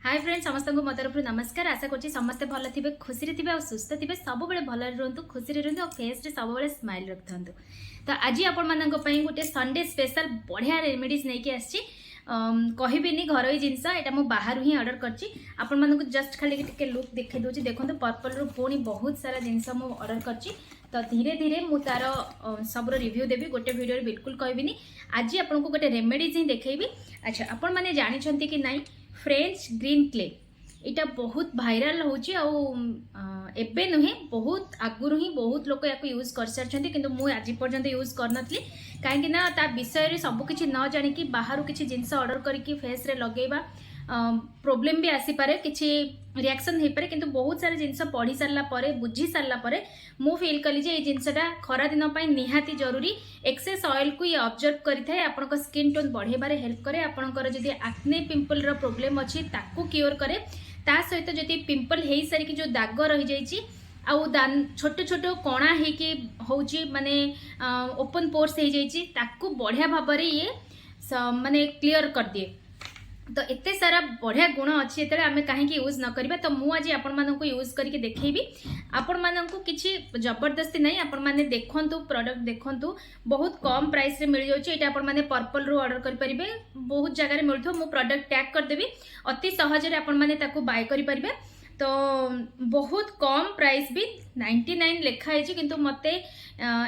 Hi friends समस्त को मो तरफ नमस्कार। आशा करछि समस्ते भल थिबे, खुशी रे थिबे और सुस्थ थिबे, सब बेले भल रहंतु, खुशी रे रहंतु और फेस रे सब बेले स्माइल रखथंतु। तो आज आपण मानक पई गुटे संडे स्पेशल बढ़िया रेमेडीज नै के आछि। कहबिनी घरोई जिनस एटा मो बाहर ही ऑर्डर करछि। आपण मानक जस्ट खाली टिके लुक देखे दोछि। देखंतु पर्पल रो पुणी बहुत सारा जिनस मो ऑर्डर करछि। तो धीरे धीरे मु तार सब रिव्यू देबी, गोटे वीडियो रे बिल्कुल कहबिनी। आज आपन को गोटे रेमेडीज ही देखेबी। अच्छा, आपण माने जानि छंती कि नाही फ्रेंच ग्रीन क्ले इटा बहुत भाइराल होची एबे नुहे बहुत आगुरु ही बहुत लोक या यूज कर सारछंती, किंतु मु आज पर्यंत यूज करनथली काहेकि ना ता विषय रे सब किछि न जानि कि बाहरु किछि जिंस ऑर्डर करिकि फेस रे लगेबा प्रोब्लेम भी आसी पारे, किछि रिएक्शन हे पारे। किंतु बहुत सारे जिंस पढ़ी सारला परे बुझी सारला परे मु फील कली जे ए जिंसटा खरा दिन पई निहाती जरूरी। एक्सेस ऑयल को ये ऑब्जर्व करिथाय, आपनका स्किन टोन बढ़ेबारे हेल्प करे। आपनकर जदि एक्ने पिंपल रो प्रॉब्लम अछि ताकू क्योर करे। ता सहित जदि पिंपल हेई सारी कि जो दाग रही जाइछि आउ दान छोट छोट कणा हे कि होउछि माने ओपन पोर्स हे जाइछि ताकू बढ़िया भाबरे ये माने क्लियर कर दिए। तो एते सारा बढ़िया गुण अच्छी ये आम कहीं यूज न करवा। तो मुझे आज आपण मानक यूज करके देखी। आपण मानक किसी जबरदस्ती नहीं, आपण माने देखंतु प्रोडक्ट देखंतु बहुत कम प्राइस रे मिल जाउची। एटा आपण माने पर्पल रो ऑर्डर कर परिबे, बहुत जगह रे मिलथो। मु प्रोडक्ट टैग कर देबी, अति सहज रे आपण माने ताको बाय करि परिबे। तो बहुत कम प्राइस भी 99 लेखा है, किंतु मते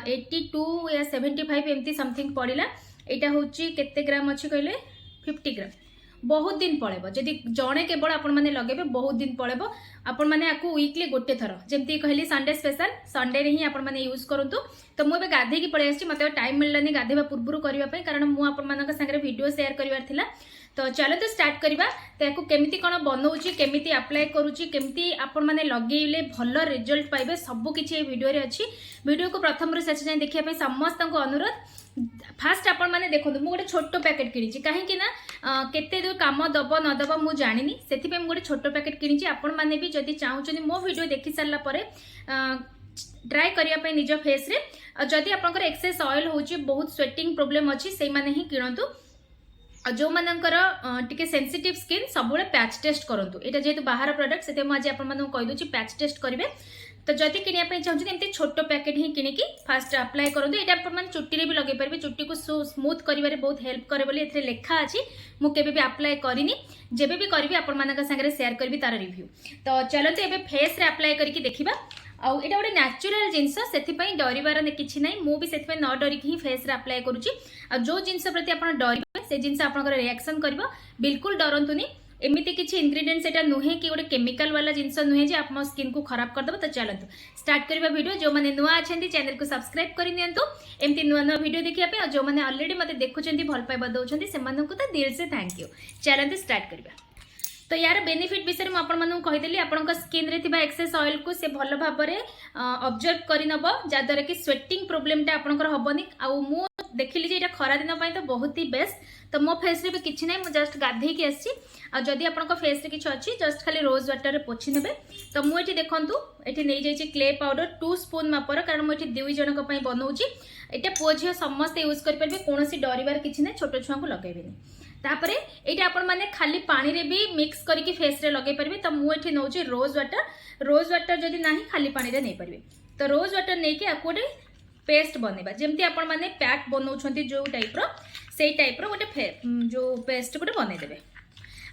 82 या 75 एमती समथिंग पड़िला। एटा होची केते ग्राम अछि कहले 50 ग्राम। बहुत दिन पड़ेबो जदि जणे केवल आपण माने लगेबे, बहुत दिन पड़ेबो। आपण माने आकु वीकली गोटे थर जेमती कहली संडे स्पेशल संडे रे ही आपण माने यूज करंतु। तो मु एबे गाधे की पळे आछि, मते टाइम मिललानी गाधेबा पूर्वरु करिवा पय, कारण मु आपण मानक संगे वीडियो शेयर करिवार थिला। तो चलो तो स्टार्ट करिवा। तो याकु केमिति कोन बनौची, केमिति अप्लाई करूची, केमिति आपण माने लगेइले भल रिजल्ट पाइबे, सब किछि ए वीडियो रे अछि। वीडियो को प्रथम रु शेष जाय देखिया पय समस्त को अनुरोध। फास्ट आपण माने देखो मु गोटे छोट पैकेट किनिची, कहीं ना केते दूर काम दब न दब मु जानिनी, सेति पे मु गोटे छोट पैकेट किनिची। आपण माने भी जदि चाहुचनी मो वीडियो देखि सारला परे ट्राई करिया पे निज फेस रे, जदि आपनकर एक्सेस ऑयल होची, बहुत स्वेटिंग प्रॉब्लम अछि, सेई माने ही किनंतु। जो मानकर टिके सेंसिटिव स्किन सबुले पैच टेस्ट करंतु। एटा जेतु बाहर प्रोडक्ट सेते मु आज आपण मानू कहि दोची पैच टेस्ट करिवे। तो जदि किनिया पे चाहउछि एमती छोट पैकेट ही किनिकी फास्ट अप्लाई करंतु। एटा आपण मान चुट्टी रे भी लगे परबे, चुट्टी को स्मूथ करिवारे बहुत हेल्प करे बोली एथरे लेखा अछि। मु केबे भी अप्लाई करिनी, जेबे भी करबी आपण मानक संगे शेयर करबी तार रिव्यू। तो चलो तो एबे फेस रे अप्लाई करके देखिबा। आउ एटा गोटे नेचुरल जिनस, सेथिपई डरिबार किछि नै। मु भी सेथिपई न डरिक ही फेस रे अप्लाई करूची। आ जो जिनस प्रति आपण डरिबे से जिनस आपनकर रिएक्शन करबो, बिल्कुल डरंतुनी। एमिति किछि इंग्रेडिएंट्स एटा नुहे कि गोटे केमिकल वाला जिनस नुहे जे आपन स्किन को खराब कर दबो। तो चलंतु स्टार्ट करबा वीडियो। जो माने नुआ अछंती चैनल को सब्सक्राइब करि नियंतु, एमती नुआ नुआ वीडियो देखिया पे। और जो माने ऑलरेडी मते देखुचंती भल पाइबा दउचंती सेमानकु तो दिल से थैंक यू। चलंतु स्टार्ट करबा। तो यार बेनिफिट विषय में आपको कहीदेली, आपण स्किन रे थिबा एक्सेस ऑयल को से भल भाव में ऑब्जर्व करनब, जहाँद्वारा कि स्वेटिंग प्रोब्लेमटा आपंकर हेनी। आउ मु देखिली जे खरा दिन तो बहुत ही बेस्ट। तो मो फेस रे भी किछि नै, मु जस्ट गाधे की आसी। जदि आपन फेस रे किछि अछि जस्ट खाली रोज वाटर रे पोछि नेबे। तो मु एठी देखंतु एठी नै जाइछि क्ले पाउडर 2 स्पून मापर, कारण मु एठी 2 जनक पई बनौछि। एटा पुओ झियो समस्त यूज कर परबे, कोनोसी डरिबार किछि नै, छोट छुआ को लगेबेनी। तापरे एटा आपण माने खाली पानी रे भी मिक्स करके फेस रे लगे परबे। तो मु एठी नौछि रोज वाटर जदि नाही खाली पानी रे नै परबे। तो रोज वाटर नै के आकोडे पेस्ट बनेबा, जेमती आपण माने पैक बनौछंती जो टाइप रो, सेई टाइप रो गोटे जो पेस्ट गोटे बनै देबे।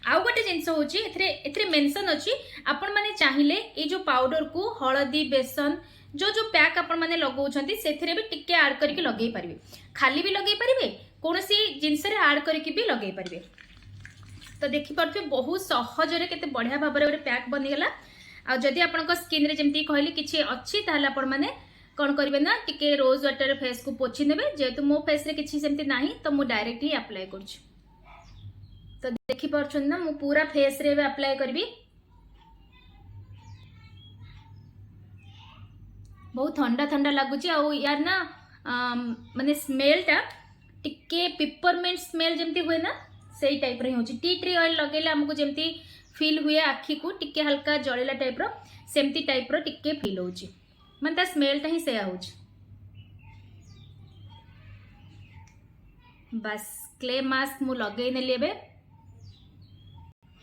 आउ गोटे जिनस होची एथरे मेंशन अछि, आपण माने चाहिले ए जो पाउडर को हळदी बेसन जो जो पैक आपण माने लगाउछंती सेथरे भी टिके ऐड करके लगेई परिबे। खाली भी लगेई परिबे, कोनोसी जिनस रे ऐड करके भी लगेई परिबे। तो देखि परथे बहुत सहज रे केते बढ़िया भाबरे गोटे पैक बनि गेला। आ जदि आपनका स्किन रे जेमती कहली किछि अछि ताहले आपण माने कोन करिवे ना, टिके रोज वाटर रे फेस को पोछि नेबे। जेतु मो फेस रे किछि सेमती नाही, तो मु डायरेक्ट ही अप्लाई करछि। तो देखि परछन ना, मु पूरा फेस रे अप्लाई करबी। बहुत ठंडा ठंडा लगुची। आ यार ना माने स्मेलटा टिके पिपरमेंट स्मेल जेमती हुए ना, सेई टाइप रे होची। टी ट्री ऑयल लगेला हमको जेमती फील हुए, आखी को टिके हल्का जळेला टाइप रो, सेमती टाइप रो टिके फील होची। मन ता स्मेलटा ही सेया होची। बस क्ले मास्क मु लगेई नेली एबे।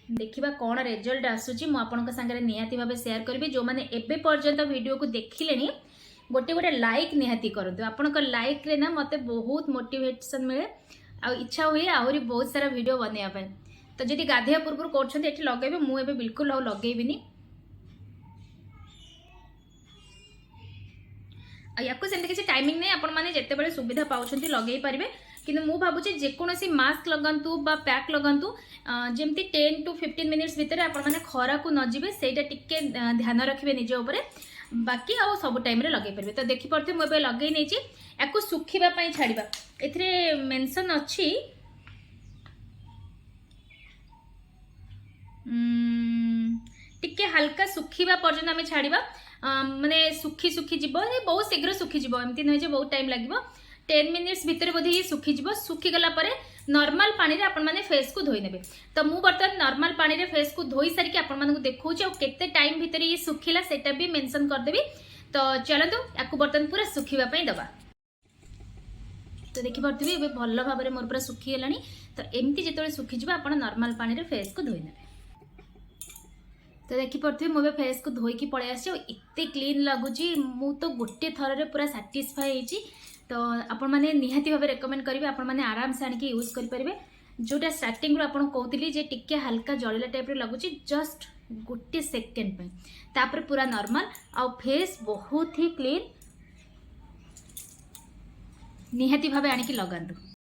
देखिबा कौन रिजल्ट आसूची मु आपनका संगे निहाती भाबे शेयर करबी जो माने एबे पर्यंत वीडियो को देखिलेनी गोटे गोटे लाइक निहाती करंतु आपनका लाइक रे ना मते बहुत मोटिवेशन मिले आ इच्छा हुए आहरी बहुत सारा वीडियो बनेया पे तो जदि गाधिया पूर्व करछन्ते एठी लगेबे मु एबे बिल्कुल आ लगेबिनी याको सेमते किसी टाइमिंग नहीं आपण माने जेते बेले सुविधा पाउछन्ती लगेई परिबे किंतु मु भाबुची जेकोसी मास्क लगांतु बा पैक लगांतु जेमती 10 to 15 मिनिट्स भितर आपण माने खरा को न जिवे सेटा टिके ध्यान रखिबे निज ऊपर बाकी आ सब टाइम रे लगेई परिबे तो देखि परथे मु एबे लगेई नेची याको सुखिबा पई छाड़ीबा एथरे मेंशन अछि टिके हल्का सुखिबा पर्यंत आमे छाड़ीबा माने सुखी सुखी जीव बहुत शीघ्र सुखी जीव एमती नुहे जे बहुत टाइम लगे 10 मिनिट्स भितर बोधे ये सुखी जीव सुखी गला परे नॉर्मल पानी रे आपण माने फेस को धोई नेबे तो मु बर्तन नॉर्मल पानी रे फेस को धोई सारी के आपण माने देखौची और केते टाइम भितर ये सुखिला सेटा भी मेंशन कर देबी तो चलतो याकू बर्तन पूरा सुखीबा पई दबा तो देखि परथिबी एबे भल्लो भाबरे मोर पूरा सुखी गेलानी तो एमती जेतोले सुखी जीव आपण नॉर्मल पानी रे फेस को धोई नेबे तो देखी पड़े मुझे फेस को धोईकी पलि आसी एते क्लीन लगुच मु तो गोटे थर रे पूरा साटिस्फाई होती तो आपण मैंने निहाती भाव रेकमेंड करेंगे आपण मैंने आराम से आनिक यूज करेंगे जोटा स्टार्टिंग आपको कहती जे टिके हल्का जलिला टाइप लगुच जस्ट गोटे सेकेंड तापर पूरा नॉर्मल आउ फेस बहुत ही क्लीन निहाती भाव आनिक लगातु।